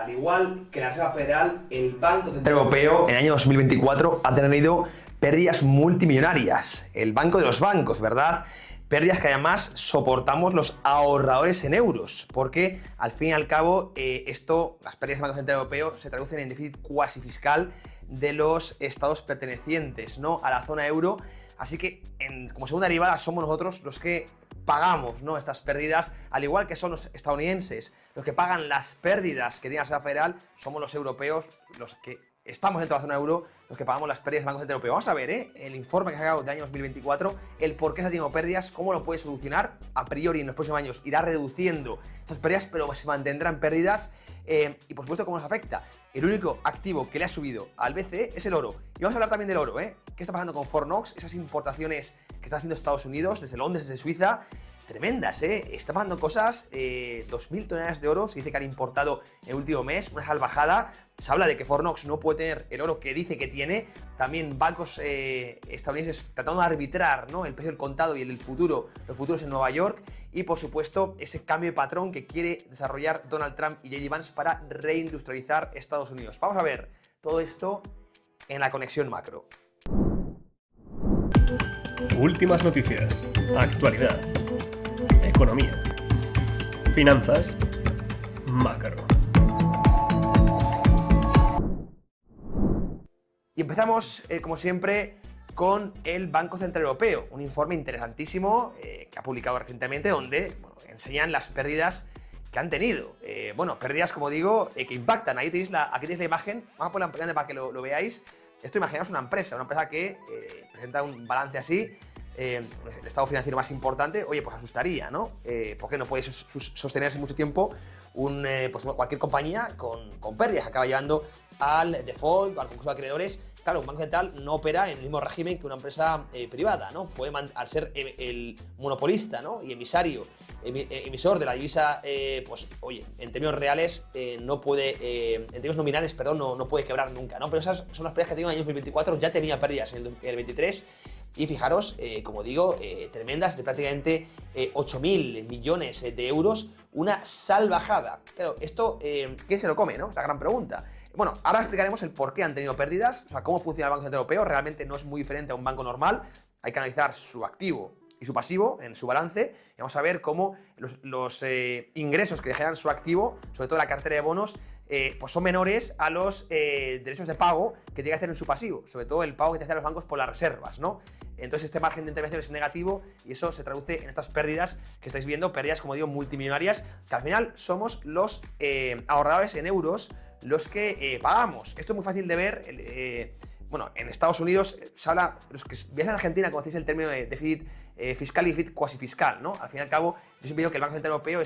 Al igual que la Reserva Federal, el Banco Central Europeo en el año 2024 ha tenido pérdidas multimillonarias. El banco de los bancos, ¿verdad? Pérdidas que además soportamos los ahorradores en euros, porque al fin y al cabo las pérdidas del Banco Central Europeo se traducen en déficit cuasi fiscal de los estados pertenecientes, ¿no?, a la zona euro. Así que como segunda derivada somos nosotros los que pagamos, ¿no?, estas pérdidas, al igual que son los estadounidenses los que pagan las pérdidas que tiene la Reserva Federal, somos los europeos los que estamos dentro de la zona euro, los que pagamos las pérdidas del Banco Central Europeo. Vamos a ver el informe que se ha sacado del año 2024, el por qué se ha tenido pérdidas, cómo lo puede solucionar. A priori en los próximos años irá reduciendo esas pérdidas, pero se mantendrán pérdidas. Y por supuesto, ¿cómo nos afecta? El único activo que le ha subido al BCE es el oro. Y vamos a hablar también del oro, ¿Qué está pasando con Fornox? Esas importaciones que está haciendo Estados Unidos, desde Londres, desde Suiza, tremendas, Está pasando cosas, 2.000 toneladas de oro se dice que han importado en el último mes, una salvajada. Se habla de que Fornox no puede tener el oro que dice que tiene. También bancos estadounidenses tratando de arbitrar, ¿no?, el precio del contado y los futuros en Nueva York. Y por supuesto, ese cambio de patrón que quiere desarrollar Donald Trump y J.D. Vance para reindustrializar Estados Unidos. Vamos a ver todo esto en la conexión macro. Últimas noticias, actualidad, economía, finanzas, macro. Y empezamos, como siempre, con el Banco Central Europeo, un informe interesantísimo que ha publicado recientemente donde enseñan las pérdidas que han tenido. Pérdidas, como digo, que impactan. Aquí tenéis la imagen, vamos a ponerla en grande para que lo veáis. Esto, imaginaos una empresa que presenta un balance así, el estado financiero más importante. Oye, pues asustaría, ¿no? ¿Por qué no puede sostenerse mucho tiempo cualquier compañía con pérdidas? Acaba llevando al default, al concurso de acreedores. Claro, un banco central no opera en el mismo régimen que una empresa privada, ¿no? Al ser el monopolista, ¿no?, y emisor de la divisa, en términos reales no puede, en términos nominales, perdón, no puede quebrar nunca, ¿no? Pero esas son las pérdidas que ha tenido en el año 2024, ya tenía pérdidas en el 23. Y fijaros, como digo, tremendas, de prácticamente 8.000 millones de euros, una salvajada. Claro, esto, ¿quién se lo come, no? Es la gran pregunta. Bueno, ahora explicaremos el por qué han tenido pérdidas, o sea, cómo funciona el Banco Central Europeo. Realmente no es muy diferente a un banco normal. Hay que analizar su activo y su pasivo en su balance. Y vamos a ver cómo los ingresos que generan su activo, sobre todo la cartera de bonos, pues son menores a los derechos de pago que tiene que hacer en su pasivo, sobre todo el pago que te hacen los bancos por las reservas, ¿no? Entonces este margen de intervención es negativo y eso se traduce en estas pérdidas que estáis viendo, pérdidas, como digo, multimillonarias, que al final somos los ahorradores en euros los que pagamos. Esto es muy fácil de ver. En Estados Unidos se habla, los que viajáis en Argentina conocéis el término de déficit fiscal y déficit cuasi fiscal, ¿no? Al fin y al cabo, yo siempre digo que el Banco Central Europeo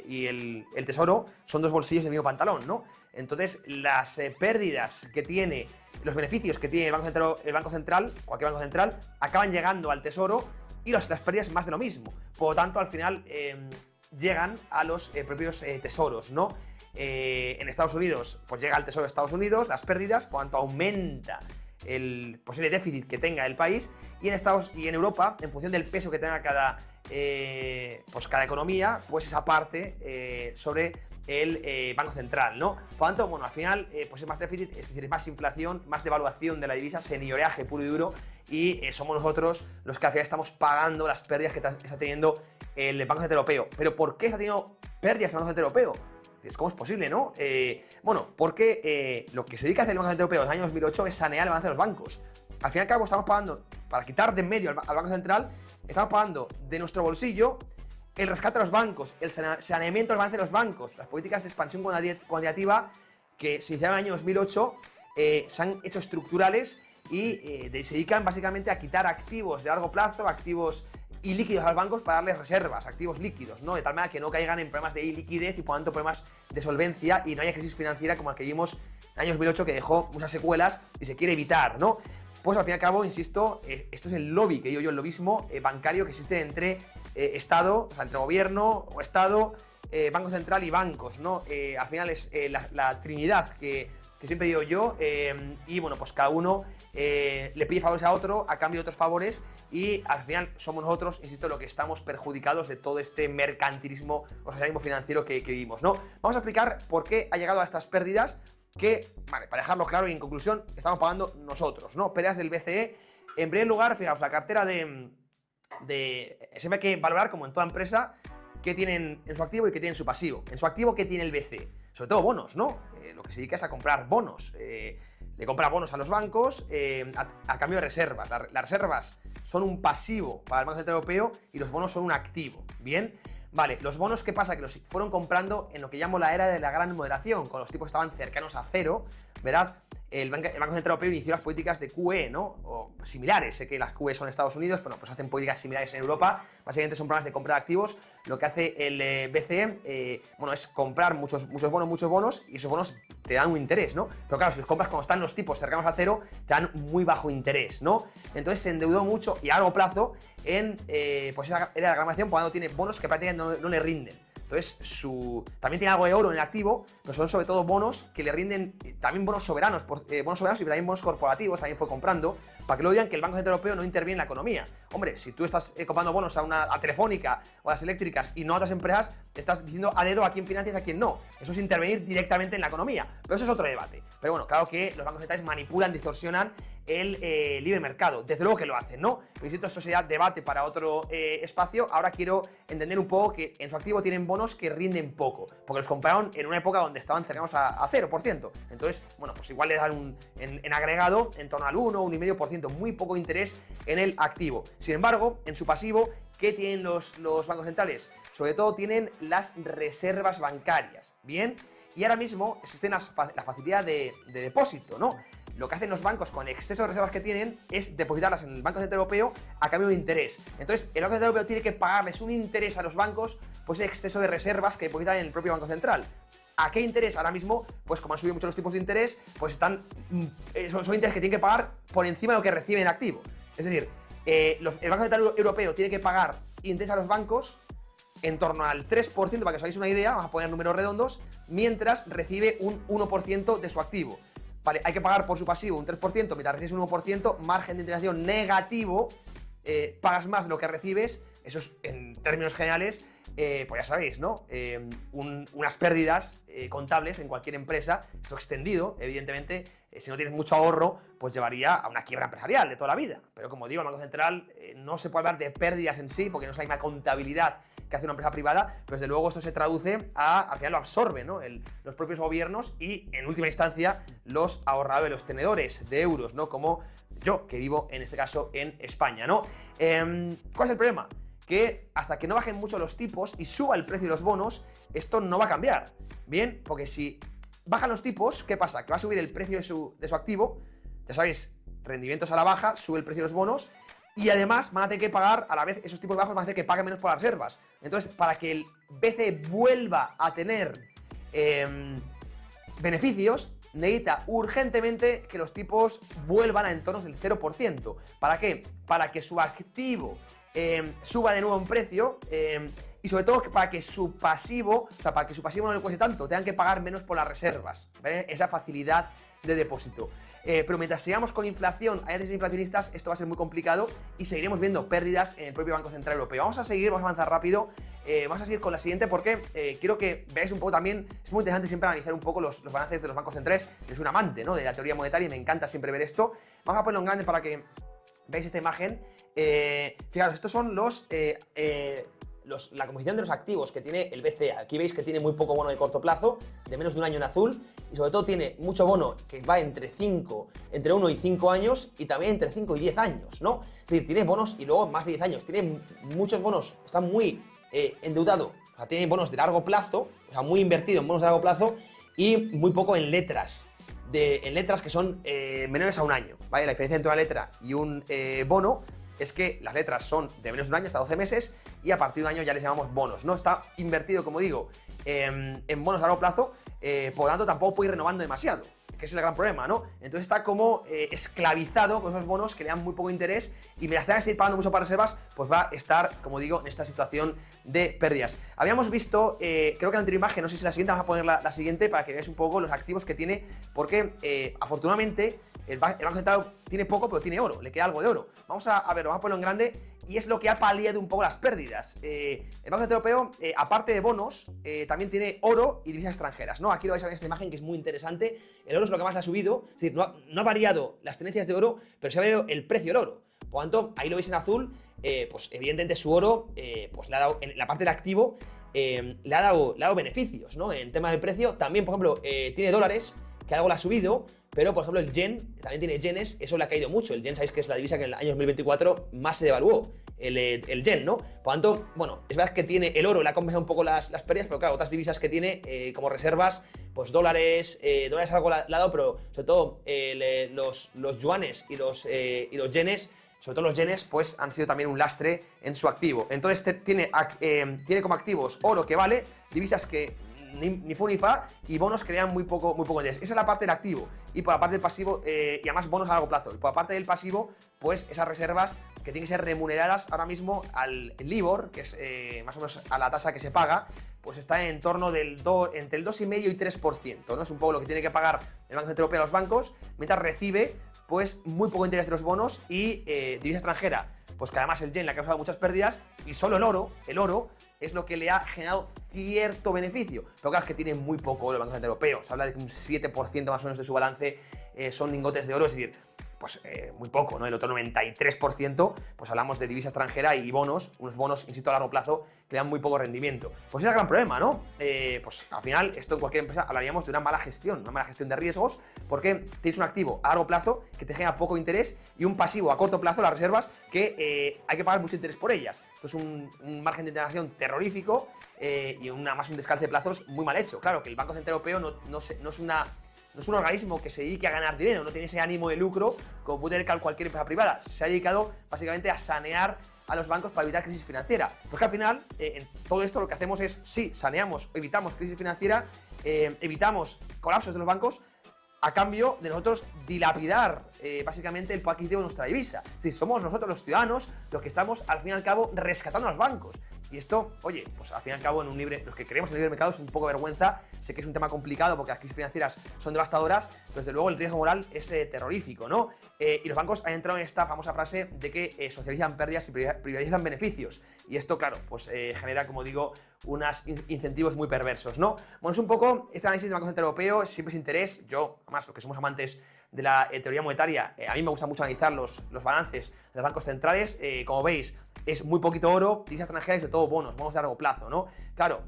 y el Tesoro son dos bolsillos del mismo pantalón, ¿no? Entonces, las pérdidas que tiene, los beneficios que tiene cualquier Banco Central, acaban llegando al Tesoro, y las pérdidas más de lo mismo. Por lo tanto, al final llegan a los propios tesoros, ¿no? En Estados Unidos, pues llega al Tesoro de Estados Unidos las pérdidas, por lo tanto aumenta el posible déficit que tenga el país, y en Europa, en función del peso que tenga cada economía, pues esa parte sobre el Banco Central, ¿no? Por lo tanto, al final, pues es más déficit, es decir, es más inflación, más devaluación de la divisa, señoreaje puro y duro, y somos nosotros los que al final estamos pagando las pérdidas que está teniendo el Banco Central Europeo. ¿Pero por qué está teniendo pérdidas el Banco Central Europeo? ¿Cómo es posible, no? Porque lo que se dedica a hacer el Banco Central Europeo desde el año 2008 es sanear el balance de los bancos. Al fin y al cabo estamos pagando, para quitar de en medio al Banco Central, estamos pagando de nuestro bolsillo el rescate de los bancos, el saneamiento del balance de los bancos, las políticas de expansión cuantitativa que se hicieron en el año 2008 se han hecho estructurales y se dedican básicamente a quitar activos de largo plazo, activos ilíquidos a los bancos para darles reservas, activos líquidos, ¿no? De tal manera que no caigan en problemas de iliquidez y por tanto problemas de solvencia y no haya crisis financiera como la que vimos en el año 2008, que dejó muchas secuelas y se quiere evitar, ¿no? Pues al fin y al cabo, insisto, esto es el lobby, que digo yo, el lobismo bancario que existe entre Estado, o sea, entre gobierno o Estado, Banco Central y bancos, ¿no? Al final es la trinidad que siempre digo yo, y bueno, pues cada uno le pide favores a otro a cambio de otros favores, y al final somos nosotros, insisto, lo que estamos perjudicados de todo este mercantilismo o socialismo financiero que vivimos, ¿no? Vamos a explicar por qué ha llegado a estas pérdidas que, vale, para dejarlo claro y en conclusión, estamos pagando nosotros, ¿no? Pérdidas del BCE. En primer lugar, fijaos, la cartera siempre hay que valorar, como en toda empresa, qué tienen en su activo y qué tienen en su pasivo. En su activo, ¿qué tiene el BCE? Sobre todo bonos, ¿no? Lo que se dedica es a comprar bonos. Le compra bonos a los bancos a cambio de reservas. Las reservas son un pasivo para el Banco Central Europeo y los bonos son un activo. Bien, vale, los bonos, ¿qué pasa? Que los fueron comprando en lo que llamo la era de la gran moderación, con los tipos que estaban cercanos a cero, ¿verdad? El Banco Central Europeo inició las políticas de QE, ¿no? O similares. Sé que las QE son Estados Unidos, pero pues hacen políticas similares en Europa. Básicamente son programas de compra de activos. Lo que hace el BCE, bueno, es comprar muchos bonos, y esos bonos te dan un interés, ¿no? Pero claro, si los compras cuando están los tipos cercanos a cero, te dan muy bajo interés, ¿no? Entonces se endeudó mucho y a largo plazo en pues esa era la reclamación cuando tiene bonos que prácticamente no le rinden. Entonces, también tiene algo de oro en el activo, pero son sobre todo bonos que le rinden, también bonos soberanos y también bonos corporativos, también fue comprando, para que lo digan que el Banco Central Europeo no interviene en la economía. Hombre, si tú estás comprando bonos a Telefónica o a las eléctricas y no a otras empresas, estás diciendo a dedo a quién financias y a quién no. Eso es intervenir directamente en la economía, pero eso es otro debate. Pero bueno, claro que los bancos centrales manipulan, distorsionan el libre mercado. Desde luego que lo hacen, ¿no? Pero insisto, esto sería debate para otro espacio. Ahora quiero entender un poco que en su activo tienen bonos que rinden poco, porque los compraron en una época donde estaban cercanos a 0%. Entonces, bueno, pues igual le dan en agregado en torno al 1, 1,5%, muy poco interés en el activo. Sin embargo, en su pasivo, ¿qué tienen los bancos centrales? Sobre todo tienen las reservas bancarias, ¿bien? Y ahora mismo existe la facilidad de depósito, ¿no? Lo que hacen los bancos con el exceso de reservas que tienen es depositarlas en el Banco Central Europeo a cambio de interés. Entonces, el Banco Central Europeo tiene que pagarles un interés a los bancos por ese exceso de reservas que depositan en el propio Banco Central. ¿A qué interés? Ahora mismo, pues como han subido mucho los tipos de interés, pues son intereses que tienen que pagar por encima de lo que reciben en activo. Es decir, el Banco Central Europeo tiene que pagar interés a los bancos en torno al 3%, para que os hagáis una idea, vamos a poner números redondos, mientras recibe un 1% de su activo. Vale, hay que pagar por su pasivo un 3%, mientras recibes un 1%, margen de integración negativo, pagas más de lo que recibes, eso es, en términos generales, pues ya sabéis, ¿no? Unas pérdidas contables en cualquier empresa, esto extendido, evidentemente, si no tienes mucho ahorro, pues llevaría a una quiebra empresarial de toda la vida. Pero como digo, el Banco Central no se puede hablar de pérdidas en sí, porque no es la misma contabilidad que hace una empresa privada, pero desde luego esto se traduce al final lo absorben, ¿no? Los propios gobiernos y, en última instancia, los ahorradores, los tenedores de euros, ¿no? Como yo, que vivo, en este caso, en España, ¿no? ¿Cuál es el problema? Que hasta que no bajen mucho los tipos y suba el precio de los bonos, esto no va a cambiar, ¿bien? Porque si bajan los tipos, ¿qué pasa? Que va a subir el precio de su activo, ya sabéis, rendimientos a la baja, sube el precio de los bonos, y además van a tener que pagar, a la vez esos tipos bajos van a hacer que paguen menos por las reservas. Entonces, para que el BCE vuelva a tener beneficios, necesita urgentemente que los tipos vuelvan a entornos del 0%. ¿Para qué? Para que su activo suba de nuevo en precio y sobre todo para que su pasivo, o sea, para que su pasivo no le cueste tanto, tengan que pagar menos por las reservas, ¿vale? Esa facilidad de depósito. Pero mientras sigamos con inflación, hay crisis inflacionistas, esto va a ser muy complicado y seguiremos viendo pérdidas en el propio Banco Central Europeo. Vamos a avanzar rápido, vamos a seguir con la siguiente porque quiero que veáis un poco también, es muy interesante siempre analizar un poco los balances de los bancos centrales. Yo soy un amante, ¿no?, de la teoría monetaria y me encanta siempre ver esto. Vamos a ponerlo en grande para que veáis esta imagen. Fijaros, estos son la composición de los activos que tiene el BCE. Aquí veis que tiene muy poco bono de corto plazo, de menos de un año en azul, y sobre todo tiene mucho bono que va entre 1 y 5 años y también entre 5 y 10 años, ¿no? Es decir, tiene bonos y luego más de 10 años. Tiene muchos bonos, está muy endeudado, o sea, tiene bonos de largo plazo, o sea, muy invertido en bonos de largo plazo y muy poco en letras. En letras que son menores a un año, ¿vale? La diferencia entre una letra y un bono es que las letras son de menos de un año, hasta 12 meses, y a partir de un año ya les llamamos bonos, ¿no? Está invertido, como digo, en bonos a largo plazo, por lo tanto tampoco puede ir renovando demasiado. que es el gran problema, ¿no? Entonces está como esclavizado con esos bonos que le dan muy poco interés y mientras tenga que seguir pagando mucho para reservas, pues va a estar, como digo, en esta situación de pérdidas. Habíamos visto, creo que en la anterior imagen, no sé si la siguiente, vamos a poner la siguiente para que veáis un poco los activos que tiene, porque afortunadamente el Banco Central tiene poco, pero tiene oro, le queda algo de oro. Vamos a verlo, vamos a ponerlo en grande y es lo que ha paliado un poco las pérdidas. El Banco Central Europeo, aparte de bonos, también tiene oro y divisas extranjeras, ¿no? Aquí lo vais a ver en esta imagen que es muy interesante. El oro es lo que más le ha subido, es decir, no ha variado las tendencias de oro, pero se ha variado el precio del oro. Por lo tanto, ahí lo veis en azul, pues evidentemente su oro, pues le ha dado, en la parte del activo, le ha dado beneficios, ¿no? En tema del precio, también, por ejemplo, tiene dólares, que algo le ha subido, pero por ejemplo el yen, también tiene yenes, eso le ha caído mucho. El yen, sabéis que es la divisa que en el año 2024 más se devaluó, el yen, ¿no? Por lo tanto, bueno, es verdad que tiene el oro, le ha compensado un poco las pérdidas, pero claro, otras divisas que tiene como reservas, pues dólares algo le ha dado, pero sobre todo los yuanes y los yenes, sobre todo los yenes, pues han sido también un lastre en su activo. Entonces tiene como activos oro que vale, divisas que ni fu ni fa y bonos que le dan muy poco interés. Esa es la parte del activo. Y por la parte del pasivo, y además bonos a largo plazo. Y por la parte del pasivo, pues esas reservas que tienen que ser remuneradas ahora mismo al LIBOR, que es más o menos a la tasa que se paga, pues está en torno entre el 2,5 y 3%, ¿no? Es un poco lo que tiene que pagar el Banco Central Europeo a los bancos, mientras recibe pues muy poco interés de los bonos y divisa extranjera, pues que además el yen le ha causado muchas pérdidas y solo el oro es lo que le ha generado cierto beneficio. Pero claro, es que tiene muy poco oro el Banco Central Europeo. Se habla de que un 7% más o menos de su balance son lingotes de oro, es decir, pues muy poco, ¿no? El otro 93%, pues hablamos de divisa extranjera y bonos, unos bonos, insisto, a largo plazo, que le dan muy poco rendimiento. Pues ese es el gran problema, ¿no? Pues al final, esto en cualquier empresa hablaríamos de una mala gestión de riesgos, porque tienes un activo a largo plazo que te genera poco interés y un pasivo a corto plazo, las reservas, que hay que pagar mucho interés por ellas. Esto es un margen de integración terrorífico y un descalce de plazos muy mal hecho. Claro que el Banco Central Europeo no es un organismo que se dedique a ganar dinero, no tiene ese ánimo de lucro como puede tener cualquier empresa privada. Se ha dedicado básicamente a sanear a los bancos para evitar crisis financiera. Porque al final, en todo esto lo que hacemos es, sí, saneamos, evitamos crisis financiera, evitamos colapsos de los bancos, a cambio de nosotros dilapidar básicamente el poder adquisitivo de nuestra divisa. Es decir, somos nosotros los ciudadanos los que estamos al fin y al cabo rescatando a los bancos. Y esto, oye, pues al fin y al cabo los que creemos en el libre mercado es un poco vergüenza. Sé que es un tema complicado porque las crisis financieras son devastadoras, pero desde luego el riesgo moral es terrorífico, ¿no? Y los bancos han entrado en esta famosa frase de que socializan pérdidas y privatizan beneficios. Y esto, claro, pues genera, como digo, unos incentivos muy perversos, ¿no? Bueno, es un poco este análisis del Banco Central Europeo, siempre es interés. Yo, además, los que somos amantes de la teoría monetaria, a mí me gusta mucho analizar los balances de los bancos centrales. Como veis, es muy poquito oro, divisas extranjeras y sobre todo bonos de largo plazo, ¿no? Claro,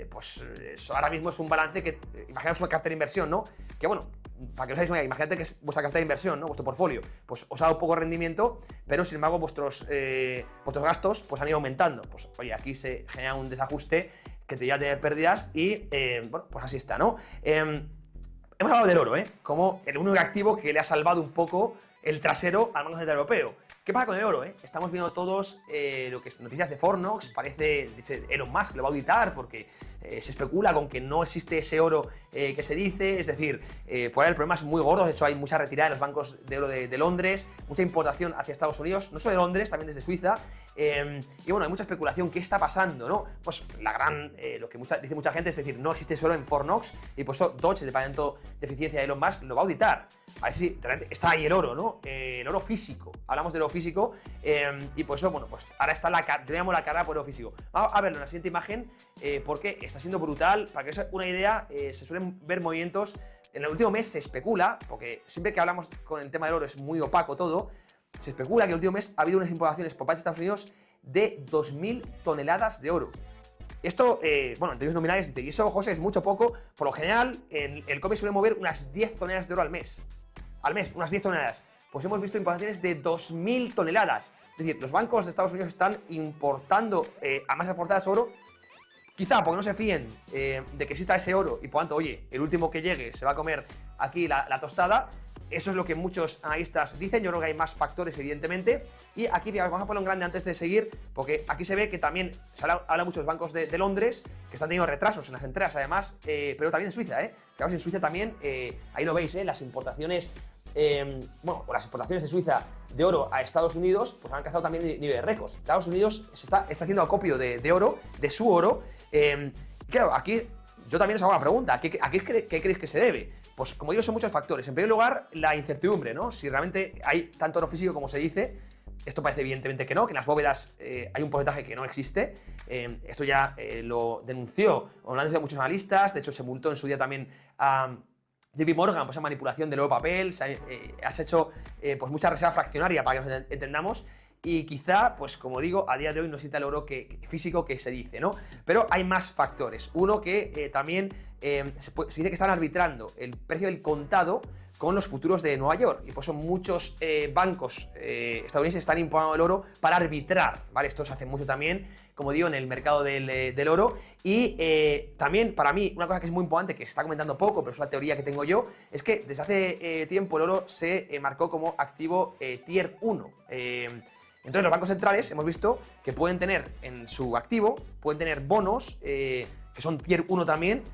pues eso ahora mismo es un balance que, imaginaos una cartera de inversión, ¿no? Que bueno, para que os hagáis una idea, imagínate que es vuestra cartera de inversión, ¿no? Vuestro portfolio, pues os ha dado poco rendimiento, pero sin embargo vuestros gastos pues han ido aumentando. Pues oye, aquí se genera un desajuste que te lleva a tener pérdidas y, bueno, pues así está, ¿no? Hemos hablado del oro, como el único activo que le ha salvado un poco el trasero al Banco Central Europeo. ¿Qué pasa con el oro? Estamos viendo todos lo que es noticias de Fornox, parece Elon Musk lo va a auditar porque se especula con que no existe ese oro que se dice, es decir, puede haber problemas muy gordos. De hecho hay mucha retirada de los bancos de oro de Londres, mucha importación hacia Estados Unidos, no solo de Londres, también desde Suiza. Y bueno, hay mucha especulación. ¿Qué está pasando, no? Pues lo que dice mucha gente es decir, no existe ese oro en Fornox y por eso Dodge, el departamento de eficiencia de Elon Musk, lo va a auditar. A ver si está ahí el oro, ¿no? El oro físico. Hablamos del oro físico y por eso, bueno, pues ahora está yo llamo la carrera por el oro físico. Vamos a verlo en la siguiente imagen porque está siendo brutal. Para que os hagáis una idea, se suelen ver movimientos. En el último mes se especula, porque siempre que hablamos con el tema del oro es muy opaco todo. Se especula que el último mes ha habido unas importaciones por parte de Estados Unidos de 2.000 toneladas de oro. Esto, bueno, en términos nominales, y eso, José, es mucho poco. Por lo general, el COME suele mover unas 10 toneladas de oro al mes. Al mes, unas 10 toneladas. Pues hemos visto importaciones de 2.000 toneladas. Es decir, los bancos de Estados Unidos están importando a masas forzadas oro, quizá porque no se fíen de que exista ese oro y por tanto, oye, el último que llegue se va a comer aquí la tostada. Eso es lo que muchos analistas dicen. Yo creo que hay más factores, evidentemente. Y aquí, vamos a ponerlo en grande antes de seguir, porque aquí se ve que también se habla mucho de los bancos de Londres, que están teniendo retrasos en las entregas, además, pero también en Suiza, Claro, en Suiza también, ahí lo veis, las importaciones, o las exportaciones de Suiza de oro a Estados Unidos, pues han alcanzado también niveles récords. Estados Unidos está haciendo acopio de oro, de su oro. Claro, aquí yo también os hago una pregunta. ¿A qué creéis que se debe? Pues como digo, son muchos factores. En primer lugar, la incertidumbre, ¿no? Si realmente hay tanto oro físico como se dice. Esto parece evidentemente que no, que en las bóvedas hay un porcentaje que no existe. Esto ya lo denunció, o lo han denunciado muchos analistas. De hecho, se multó en su día también a JP Morgan por esa manipulación del oro papel. Has hecho pues mucha reserva fraccionaria, para que nos entendamos. Y quizá, pues como digo, a día de hoy no existe el oro físico que se dice, ¿no? Pero hay más factores. Uno que también se dice que están arbitrando el precio del contado con los futuros de Nueva York. Y pues muchos bancos estadounidenses están imponiendo el oro para arbitrar, ¿vale? Esto se hace mucho también, como digo, en el mercado del oro. Y también, para mí, una cosa que es muy importante, que se está comentando poco, pero es una teoría que tengo yo, es que desde hace tiempo el oro se marcó como activo Tier 1. Entonces los bancos centrales hemos visto que pueden tener en su activo, pueden tener bonos, que son Tier 1 también,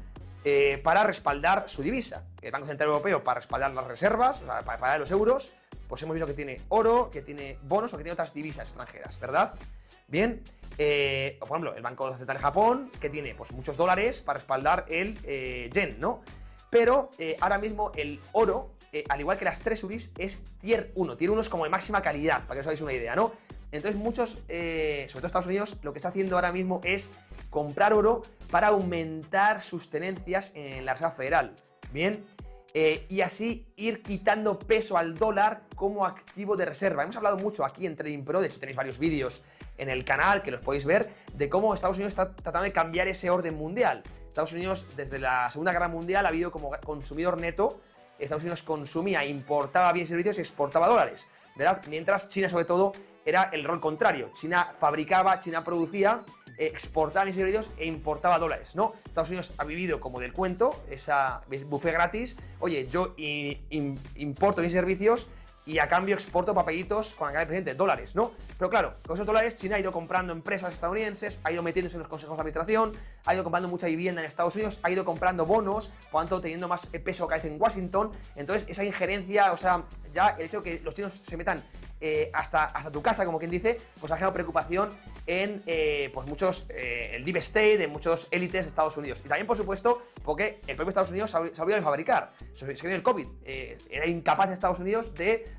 para respaldar su divisa. El Banco Central Europeo para respaldar las reservas, o sea, para respaldar los euros, pues hemos visto que tiene oro, que tiene bonos o que tiene otras divisas extranjeras, ¿verdad? Bien, por ejemplo, el Banco Central de Japón, que tiene pues muchos dólares para respaldar el yen, ¿no? Pero ahora mismo el oro, al igual que las treasuries, es Tier 1. Tier 1 es como de máxima calidad, para que os hagáis una idea, ¿no? Entonces muchos, sobre todo Estados Unidos, lo que está haciendo ahora mismo es comprar oro para aumentar sus tenencias en la Reserva Federal. Bien, y así ir quitando peso al dólar como activo de reserva. Hemos hablado mucho aquí en Trading Pro, de hecho tenéis varios vídeos en el canal que los podéis ver, de cómo Estados Unidos está tratando de cambiar ese orden mundial. Estados Unidos, desde la Segunda Guerra Mundial, ha habido como consumidor neto. Estados Unidos consumía, importaba bienes y servicios y exportaba dólares, ¿verdad? Mientras China, sobre todo, era el rol contrario. China fabricaba, China producía, exportaba bienes y servicios e importaba dólares, ¿no? Estados Unidos ha vivido como del cuento, esa buffet gratis. Oye, yo importo bienes y servicios y a cambio exporto papelitos con la cara de presidente, dólares, ¿no? Pero claro, con esos dólares China ha ido comprando empresas estadounidenses, ha ido metiéndose en los consejos de administración, ha ido comprando mucha vivienda en Estados Unidos, ha ido comprando bonos, por tanto teniendo más peso cada vez en Washington. Entonces esa injerencia, o sea, ya el hecho de que los chinos se metan hasta tu casa, como quien dice, pues ha generado preocupación en pues muchos, el deep state, en muchos élites de Estados Unidos. Y también, por supuesto, porque el propio Estados Unidos se ha olvidado de fabricar. Se vino el COVID. Era incapaz de Estados Unidos de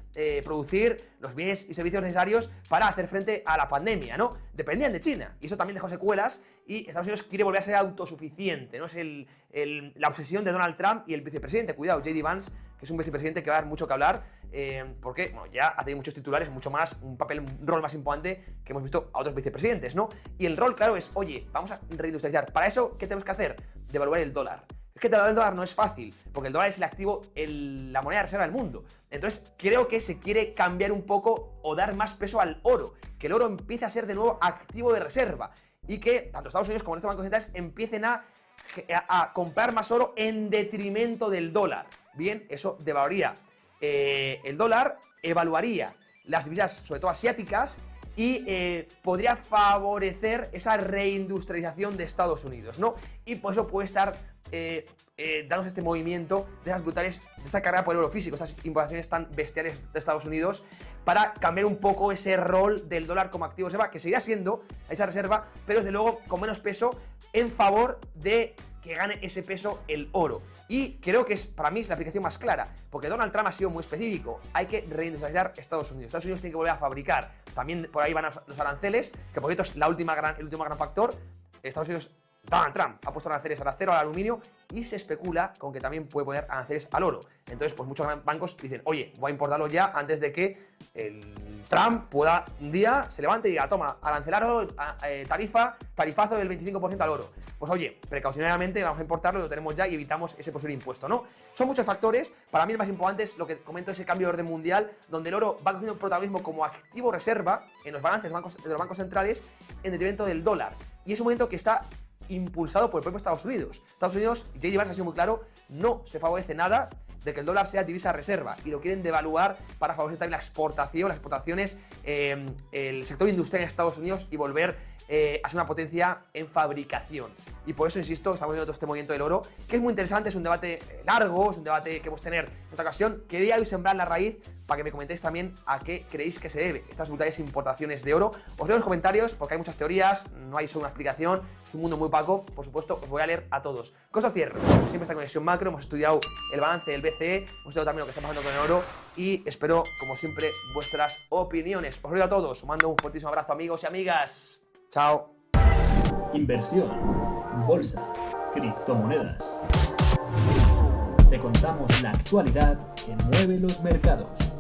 producir los bienes y servicios necesarios para hacer frente a la pandemia, ¿no? Dependían de China. Y eso también dejó secuelas y Estados Unidos quiere volver a ser autosuficiente, ¿no? Es la obsesión de Donald Trump y el vicepresidente. Cuidado, J.D. Vance, que es un vicepresidente que va a dar mucho que hablar, porque bueno, ya ha tenido muchos titulares, mucho más, un rol más importante que hemos visto a otros vicepresidentes, ¿no? Y el rol, claro, es, oye, vamos a reindustrializar. Para eso, ¿qué tenemos que hacer? Devaluar el dólar. Es que devaluar el dólar no es fácil, porque el dólar es el activo, la moneda de reserva del mundo. Entonces, creo que se quiere cambiar un poco o dar más peso al oro, que el oro empiece a ser de nuevo activo de reserva y que tanto Estados Unidos como estos bancos centrales empiecen a comprar más oro en detrimento del dólar. Bien, eso devaluaría el dólar, evaluaría las divisas, sobre todo asiáticas, y podría favorecer esa reindustrialización de Estados Unidos, ¿no? Y por eso puede estar dándonos este movimiento de esas brutales, de esa carrera por el oro físico, esas importaciones tan bestiales de Estados Unidos, para cambiar un poco ese rol del dólar como activo de reserva, que seguirá siendo esa reserva, pero desde luego con menos peso, en favor de que gane ese peso el oro. Y creo que para mí es la aplicación más clara, porque Donald Trump ha sido muy específico. Hay que reindustrializar Estados Unidos. Estados Unidos tiene que volver a fabricar. También por ahí van los aranceles, que por cierto es el último gran factor. Estados Unidos, Donald Trump ha puesto aranceles al acero, al aluminio, y se especula con que también puede poner aranceles al oro. Entonces, pues muchos bancos dicen, oye, voy a importarlo ya antes de que el Trump pueda un día se levante y diga, toma, arancelar oro, tarifazo del 25% al oro. Pues oye, precaucionadamente vamos a importarlo, lo tenemos ya y evitamos ese posible impuesto, ¿no? Son muchos factores. Para mí el más importante es lo que comento, ese cambio de orden mundial, donde el oro va cogiendo un protagonismo como activo reserva en los balances de los bancos centrales en detrimento del dólar. Y es un movimiento que está impulsado por el propio Estados Unidos. Estados Unidos, J.D. Vance ha sido muy claro, no se favorece nada de que el dólar sea divisa reserva y lo quieren devaluar para favorecer también la exportación, las exportaciones, el sector industrial en Estados Unidos y volver a ser una potencia en fabricación. Y por eso, insisto, estamos viendo todo este movimiento del oro, que es muy interesante, es un debate largo, es un debate que vamos a tener en otra ocasión. Quería hoy sembrar la raíz para que me comentéis también a qué creéis que se debe estas brutales importaciones de oro. Os leo en los comentarios porque hay muchas teorías, no hay solo una explicación, es un mundo muy opaco, por supuesto, os voy a leer a todos. Cosa cierro, como siempre esta conexión macro, hemos estudiado el balance del BCE, hemos estudiado también lo que está pasando con el oro y espero, como siempre, vuestras opiniones. Os leo a todos, os mando un fuertísimo abrazo, amigos y amigas. Chao. Inversión, bolsa, criptomonedas. Te contamos la actualidad que mueve los mercados.